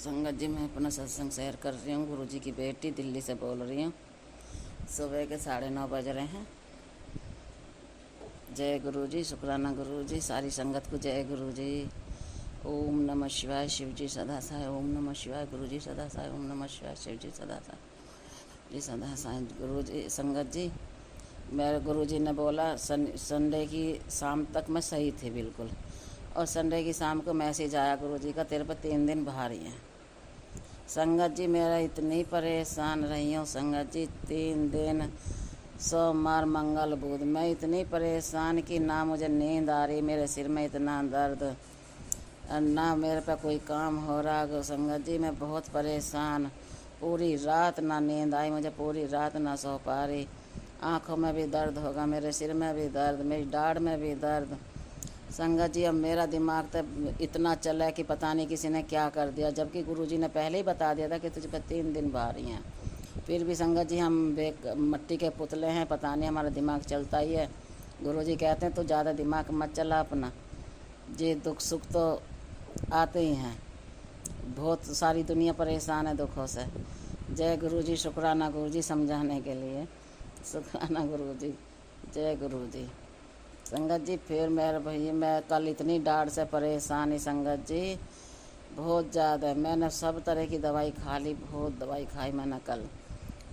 संगत जी, मैं अपना सत्संग शेयर कर रही हूँ। गुरुजी की बेटी दिल्ली से बोल रही हूँ। सुबह के 9:30 बज रहे हैं। जय गुरुजी, शुक्राना गुरुजी, सारी संगत को जय गुरुजी। ओम नमः शिवाय, शिव जी सदा साय। ओम नमः शिवाय, गुरुजी सदा साय। ओम नमः शिवाय, शिव जी सदा साय, जी सदा साय। गुरुजी, संगत जी, मेरे गुरुजी ने बोला संडे की शाम तक मैं सही थी बिल्कुल, और संडे की शाम को मैसेज आया गुरुजी का, तेरे पर 3 दिन भारी हैं। संगत जी, मेरा इतनी परेशान रही हूँ संगत जी, 3 दिन सोमवार मंगल बुध मैं इतनी परेशान कि ना मुझे नींद आ रही, मेरे सिर में इतना दर्द, ना मेरे पे कोई काम हो रहा। संगत जी, मैं बहुत परेशान, पूरी रात ना नींद आई मुझे, पूरी रात ना सो पा रही। आँखों में भी दर्द होगा, मेरे सिर में भी दर्द, मेरी दाढ़ में भी दर्द। संगत जी, अब मेरा दिमाग तो इतना चला कि पता नहीं किसी ने क्या कर दिया, जबकि गुरुजी ने पहले ही बता दिया था कि तुझ पर 3 दिन भारी हैं। फिर भी संगत जी, हम मट्टी के पुतले हैं, पता नहीं हमारा दिमाग चलता ही है। गुरुजी कहते हैं तो ज़्यादा दिमाग मत चला अपना, ये दुख सुख तो आते ही हैं, बहुत सारी दुनिया परेशान है दुखों से। जय गुरुजी, शुक्राना गुरुजी समझाने के लिए, शुक्राना गुरुजी, जय गुरुजी। संगत जी, फिर मेरे भैया, मैं कल इतनी डांट से परेशान संगत जी, बहुत ज़्यादा। मैंने सब तरह की दवाई खा ली, बहुत दवाई खाई मैंने कल।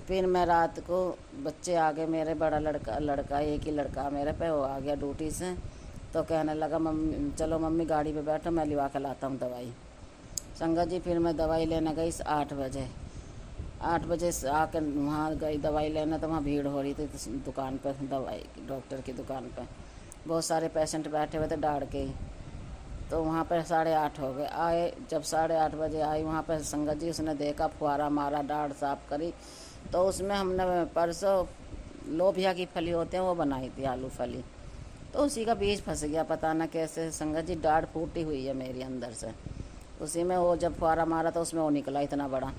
फिर मैं रात को, बच्चे आ गए, मेरे बड़ा लड़का एक ही लड़का मेरे पे, वो आ गया ड्यूटी से, तो कहने लगा मम्मी, चलो मम्मी गाड़ी पे बैठो, मैं लिवा के लाता हूँ दवाई। संगत जी, फिर मैं दवाई लेने गई 8 बजे। 8 बजे से आकर वहाँ गई दवाई लेने, तो वहाँ भीड़ हो रही थी दुकान पर, दवाई डॉक्टर की दुकान पर बहुत सारे पेशेंट बैठे हुए थे डाड़ के ही। तो वहाँ पर 8:30 हो गए। आए, जब 8:30 बजे आई वहाँ पर संगत जी, उसने देखा, फुहारा मारा, डाढ़ साफ करी, तो उसमें हमने परसों लोबिया की फली होते हैं वो बनाई थी, आलू फली, तो उसी का बीज फंस गया, पता ना कैसे संगत जी, डाढ़ फूटी हुई है मेरी अंदर से। उसी में वो जब फुहारा मारा तो उसमें वो निकला इतना बड़ा,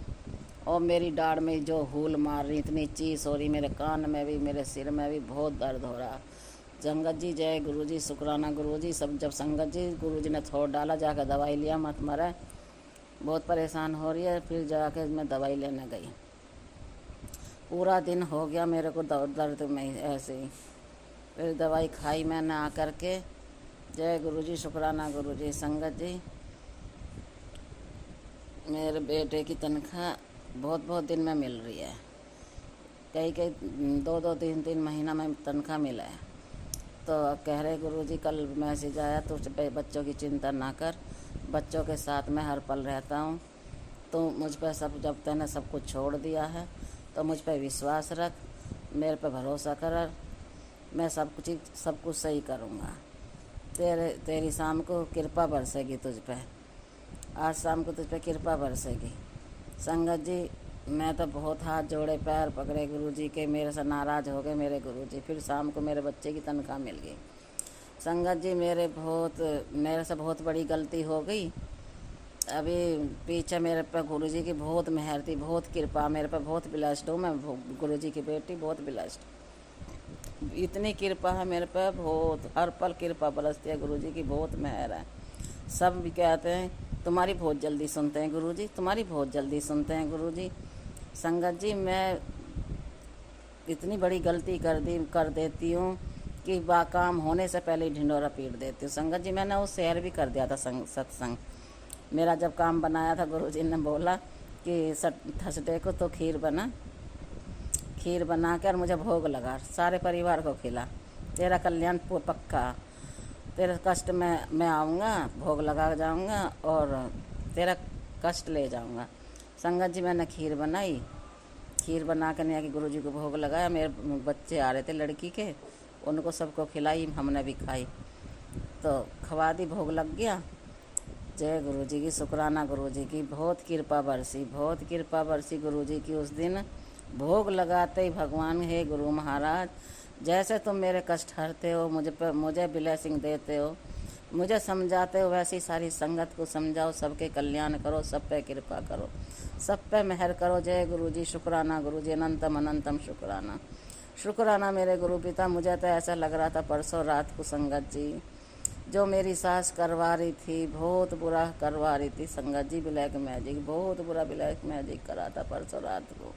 और मेरी डाढ़ में जो हूल मार रही, इतनी चीस हो रही, मेरे कान में भी, मेरे सिर में भी बहुत दर्द हो रहा। संगत जी, जय गुरुजी, शुक्राना गुरुजी। सब जब संगत जी, गुरुजी ने छोड़ डाला, जाकर दवाई लिया, मत मरे, बहुत परेशान हो रही है। फिर जाके मैं दवाई लेने गई, पूरा दिन हो गया मेरे को दर्द में ऐसे ही। फिर दवाई खाई मैंने आकर के। जय गुरुजी, शुक्राना गुरुजी। संगत जी, मेरे बेटे की तनख्वाह बहुत दिन में मिल रही है, कई 2 3 महीना में तनख्वाह मिला है। तो कह रहे गुरुजी, कल मैसेज आया तो बच्चों की चिंता ना कर, बच्चों के साथ मैं हर पल रहता हूँ, तो मुझ पर सब, जब तूने सब कुछ छोड़ दिया है तो मुझ पर विश्वास रख, मेरे पर भरोसा कर, मैं सब कुछ सही करूँगा। तेरी शाम को कृपा बरसेगी तुझ पे, आज शाम को तुझ पे कृपा बरसेगी। संगत जी, मैं तो बहुत हाथ जोड़े, पैर पकड़े गुरुजी के, मेरे से नाराज़ हो गए मेरे गुरुजी। फिर शाम को मेरे बच्चे की तनख्वाह मिल गई। संगत जी, मेरे से बहुत बड़ी गलती हो गई। अभी पीछे मेरे पे गुरुजी की बहुत मेहर थी, बहुत कृपा, मेरे पे बहुत ब्लेस्ड हूँ मैं, गुरुजी की बेटी, बहुत ब्लेस्ड। इतनी कृपा है मेरे पे, बहुत, हर पल कृपा बरसती है, गुरुजी की बहुत मेहर है। सब भी कहते हैं तुम्हारी बहुत जल्दी सुनते हैं गुरुजी, तुम्हारी बहुत जल्दी सुनते हैं गुरुजी। संगत जी, मैं इतनी बड़ी गलती कर देती हूँ कि काम होने से पहले ही ढिंढोरा पीट देती हूँ। संगत जी, मैंने वो शेयर भी कर दिया था सत्संग मेरा, जब काम बनाया था गुरुजी ने बोला कि थर्सडे को तो खीर बना कर मुझे भोग लगा, सारे परिवार को खिला, तेरा कल्याण पक्का, तेरे कष्ट में मैं आऊँगा, भोग लगा जाऊँगा और तेरा कष्ट ले जाऊँगा। संगत जी, मैंने खीर बना कर नहीं आके गुरुजी को भोग लगाया। मेरे बच्चे आ रहे थे लड़की के, उनको सबको खिलाई, हमने भी खाई, तो खवा दी, भोग लग गया। जय गुरुजी की, शुक्राना गुरुजी की, बहुत कृपा बरसी गुरुजी की। उस दिन भोग लगाते ही भगवान, हे गुरु महाराज, जैसे तुम मेरे कष्ट हरते हो, मुझे ब्लेसिंग देते हो, मुझे समझाते हो, वैसी सारी संगत को समझाओ, सबके कल्याण करो, सब पे कृपा करो, सब पे मेहर करो। जय गुरुजी, शुक्राना गुरुजी, अनंतम अनंतम शुक्राना मेरे गुरु पिता। मुझे तो ऐसा लग रहा था परसों रात को संगत जी, जो मेरी सास करवा रही थी, बहुत बुरा करवा रही थी संगत जी, ब्लैक मैजिक, बहुत बुरा ब्लैक मैजिक करा था परसों रात को।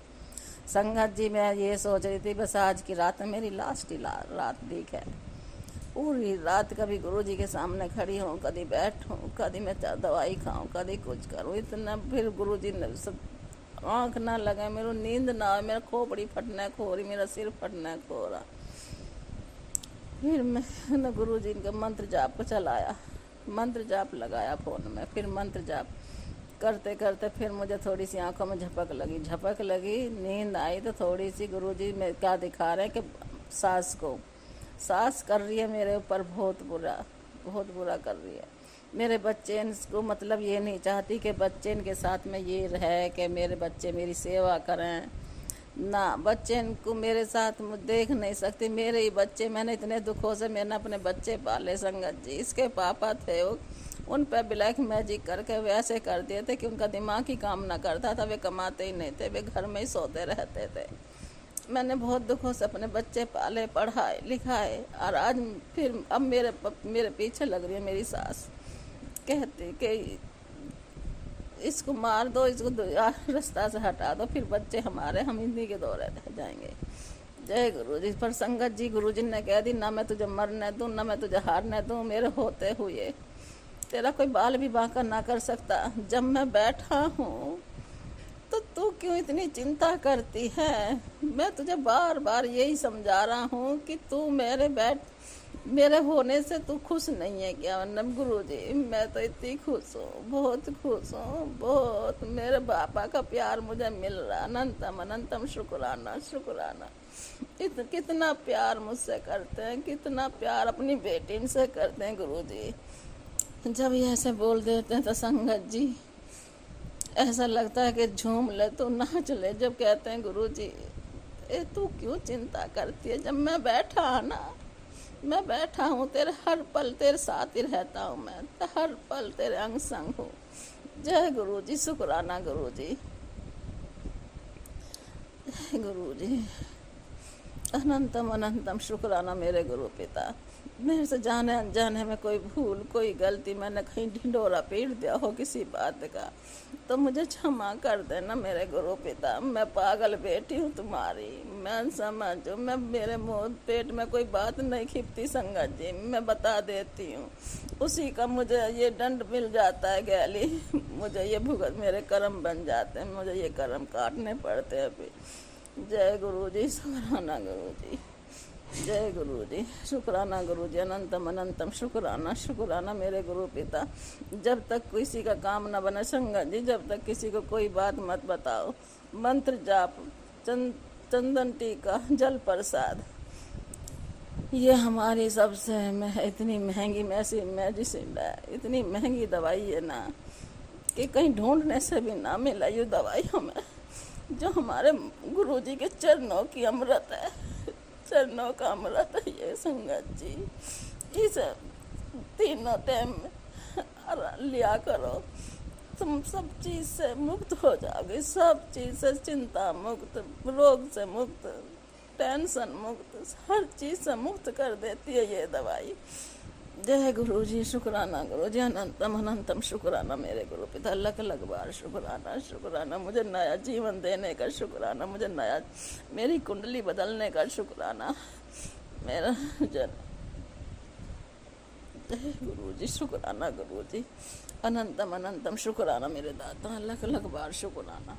संगत जी मैं ये सोच रही थी बस आज की रात में मेरी लास्ट ही रात दिख है। पूरी रात कभी गुरुजी के सामने खड़ी हूँ, कभी बैठूँ, कभी मैं दवाई खाऊँ, कभी कुछ करूँ, इतना फिर गुरुजी ने सब आँख ना लगे, मेरे नींद ना आए, मेरा खोपड़ी फटना खो रही, मेरा सिर फटना खो रहा। फिर मैं गुरुजी का मंत्र जाप को चलाया, मंत्र जाप लगाया फ़ोन में, फिर मंत्र जाप करते करते फिर मुझे थोड़ी सी आंखों में झपक लगी, नींद आई तो थोड़ी सी गुरुजी में क्या दिखा रहे हैं कि सास कर रही है मेरे ऊपर बहुत बुरा कर रही है। मेरे बच्चे इनको मतलब ये नहीं चाहती कि बच्चे इनके साथ में ये रहे कि मेरे बच्चे मेरी सेवा करें ना, बच्चे इनको मेरे साथ देख नहीं सकती, मेरे ही बच्चे, मैंने इतने दुखों से मैंने अपने बच्चे पाले संगत जी। इसके पापा थे वो, उन पर ब्लैक मैजिक करके वैसे कर दिए थे कि उनका दिमाग ही काम ना करता था, वे कमाते ही नहीं थे, वे घर में ही सोते रहते थे। मैंने बहुत दुखों से अपने बच्चे पाले, पढ़ाए लिखाए, और आज फिर अब मेरे पीछे लग रही है मेरी सास, कहती कि इसको मार दो, इसको रास्ता से हटा दो, फिर बच्चे हमारे, हम इन्हीं के दौरे रह जाएंगे। जय गुरु जी। पर संगत जी गुरु जी ने कह दी ना मैं तुझे मरने दूँ, ना मैं तुझे हारने दूँ, मेरे होते हुए तेरा कोई बाल भी बांका ना कर सकता। जब मैं बैठा हूँ तो तू क्यों इतनी चिंता करती है? मैं तुझे बार बार यही समझा रहा हूँ कि तू मेरे होने से तू खुश नहीं है क्या? वरना गुरु जी मैं तो इतनी खुश हूँ, बहुत खुश हूँ, बहुत। मेरे पापा का प्यार मुझे मिल रहा, अनंतम अनंतम शुक्राना शुक्राना। कितना प्यार मुझसे करते हैं, कितना प्यार अपनी बेटी से करते हैं गुरु जी। जब ये ऐसे बोल देते हैं तो संगत जी ऐसा लगता है कि झूम ले तो नाच ले। जब कहते हैं गुरु जी तू क्यों चिंता करती है? जब मैं बैठा हूँ तेरे हर पल तेरे साथ ही रहता हूँ, मैं हर पल तेरे अंग संग हूँ। जय गुरु जी, शुक्राना गुरु जी, गुरु जी, अनंतम अनंतम शुक्राना मेरे गुरु पिता। मेरे से जाने अनजाने में कोई भूल, कोई गलती, मैंने कहीं ढिंडोरा पीट दिया हो किसी बात का तो मुझे क्षमा कर देना मेरे गुरु पिता। मैं पागल बेटी हूँ तुम्हारी, मैं समझो, मैं मेरे मुँह पेट में कोई बात नहीं खिपती संगत जी, मैं बता देती हूँ, उसी का मुझे ये दंड मिल जाता है गैली, मुझे ये भुगत मेरे कर्म बन जाते हैं, मुझे ये कर्म काटने पड़ते हैं अभी। जय गुरु जी, शुक्राना गुरु जी, जय गुरु जी, शुक्राना गुरु जी, अनंतम अनंतम शुक्राना शुक्राना मेरे गुरु पिता। जब तक किसी का काम न बने संगत जी, जब तक किसी को कोई बात मत बताओ। मंत्र जाप, चंदन टीका, जल प्रसाद, ये हमारी सबसे इतनी महंगी मेडिसिन है, इतनी महंगी दवाई है ना कि कहीं ढूंढने से भी ना मिला ये दवाई हमें, जो हमारे गुरु जी के चरणों की अमृत है, चरणों का अमृत है ये संगत जी। इस तीनों टाइम लिया करो, तुम सब चीज़ से मुक्त हो जाओगे, सब चीज़ से, चिंता मुक्त, रोग से मुक्त, टेंशन मुक्त, हर चीज़ से मुक्त कर देती है ये दवाई। जय गुरु जी, शुक्राना गुरु जी, अनंतम अनंतम शुक्राना मेरे गुरु पिता। लख लख बार शुक्राना शुक्राना, मुझे नया जीवन देने का शुक्राना, मुझे नया मेरी कुंडली बदलने का शुक्राना मेरा जय गुरु जी, शुक्राना गुरु जी, अनंतम अनंतम शुक्राना मेरे दाता, लख लख बार शुक्राना।